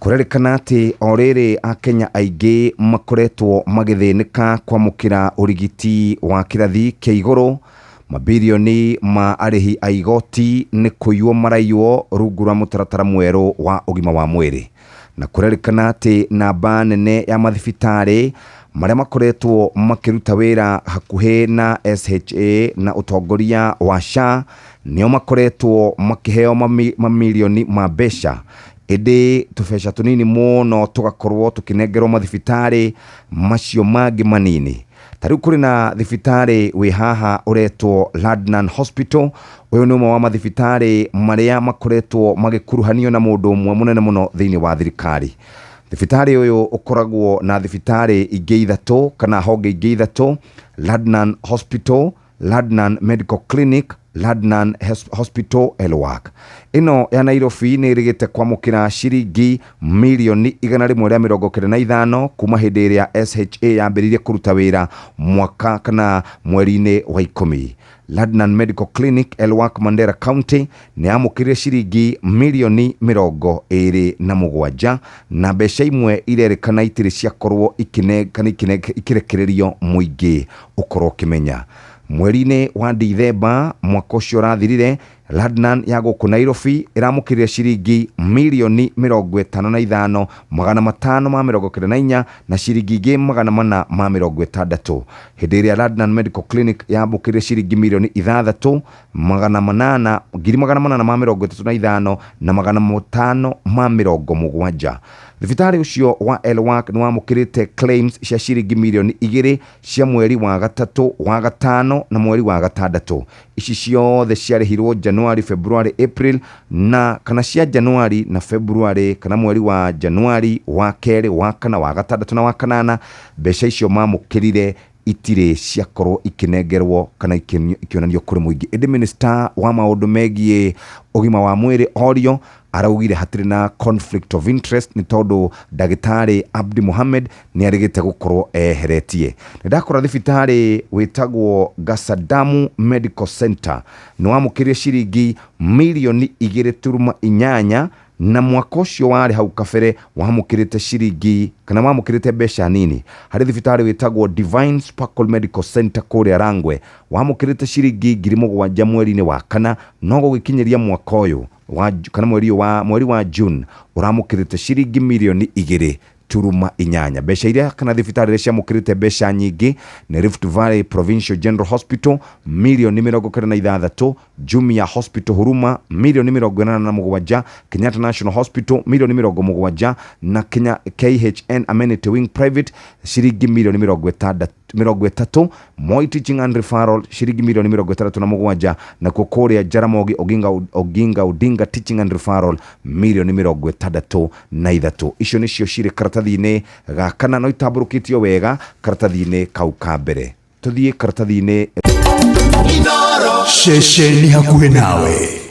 kurerikana ati orere Akenya aingĩ makoretwo magithĩnĩka kwamũkĩra urigiti wa kirathi kia igũrũ. Mabilioni ma arĩhi a igoti nĩ kũiywo maraiywo rungu rwa mũtaratara mwerũ wa ũgima wa mwĩrĩ, na kurerikana ati namba nene ya mathibitarĩ marĩa makoretwo makĩruta wĩra hakuhĩ na SHA na utongoria wa SHA nĩo makoretwo makĩheo mamilioni ma mbeca. Ĩndĩ tũbeca tũnini mũno tũgakorwo tũkĩnengerwo mathibitarĩ macio mangĩ manini. Tarĩu kũrĩ na thibitarĩ wĩ haha ũretwo Ladnan Hospital. Ũyũ nĩ ũmwe wa mathibitarĩ marĩa makoretwo magĩkuruhanio na mũndũ ũmwe mũnene mũno thĩinĩ wa thirikari. Thibitarĩ ũyũ ũkoragwo na thibitarĩ ingĩ ithatũ kana honge ingĩ ithatũ: Ladnan Hospital, Ladnan Medical Clinic, Ladnan Hospital Elwak. Ino ya Nairobi nĩ ĩrĩgĩte kwamũkĩra ciringi milioni 195 kuma hĩndĩ ĩrĩa SHA yambĩrĩirie kũruta wĩra mwaka kana mweri-inĩ wa 10. Ladnan Medical Clinic Elwak Mandera County nĩ yamũkĩrire ciringi milioni 27 na mbeca imwe irerĩkana itirĩ ciakorwo ikirekererio mũingĩ ũkorwo ũkĩmenya. Mweri-inĩ wa Dithemba mwaka ũcio ũrathirire, Ladnan ya gũkũ Nairobi ĩramũkĩrire ciringi milioni 55,594 na ciringi ingĩ 460. Hĩndĩ ĩrĩa Ladnan Medical Clinic yamũkĩrire ciringi milioni 6,835 na 570. Thibitarĩ ũcio wa Elwak nĩ wamũkĩrĩte claims cia ciringi milioni 2 cia mweri wa gatatũ, wa gatano na mweri wa gatandatũ. Ici ciothe ciarĩhirwo January, February, April na kana cia January na February kana mweri wa January, wa kerĩ, wa kana, wa gatandatũ na wa kanana. Mbeca icio mamũkĩrire itirĩ ciakorwo ikinengerwo kana ikionanio kũrĩ mũingĩ. Ĩndĩ minister wa maũndũ megiĩ ũgima wa mwĩrĩ Orio araugire hatirĩ na conflict of interest nĩ tondũ ndagĩtarĩ Abdi Mohamed nĩ arĩgĩte gũkorwo eheretie. Nĩndakora thibitarĩ wĩtagwo Gasadamu Medical Center nĩ wamũkĩrire ciringi milioni 2.8 na mwaka ũcio warĩ hau kabere wamũkĩrĩte ciringi kana wamũkĩrĩte mbeca nini. Harĩ thibitarĩ wĩtagwo Divine Sparkle Medical Center kũrĩa Rangwe wamũkĩrĩte ciringi 7,000 mweri-inĩ wa kana, no gũgĩkinyĩria mwaka ũyũ kana mweri wa June ũramũkĩrĩte ciringi milioni 2.8. Mbeca iria kana thibitarĩ iria ciamũkĩrĩte mbeca nyingĩ nĩ Rift Valley Provincial General Hospital milioni 26, Jumia Hospital Huruma milioni 87, Kenyatta National Hospital milioni 70 na Kenya KHN Amenity Wing Private ciringi milioni 30, Moi Teaching and Referral ciringi milioni 37 na Kukuria Jaramogi Oginga Odinga Teaching and Referral milioni 63. Icio nĩcio cirĩ karatathi-inĩ gakana no itamburũkĩtio wega karatathi-inĩ kau ka mbere. Tuthiĩ karatathi-inĩ Shesheni hakuhĩ nawe.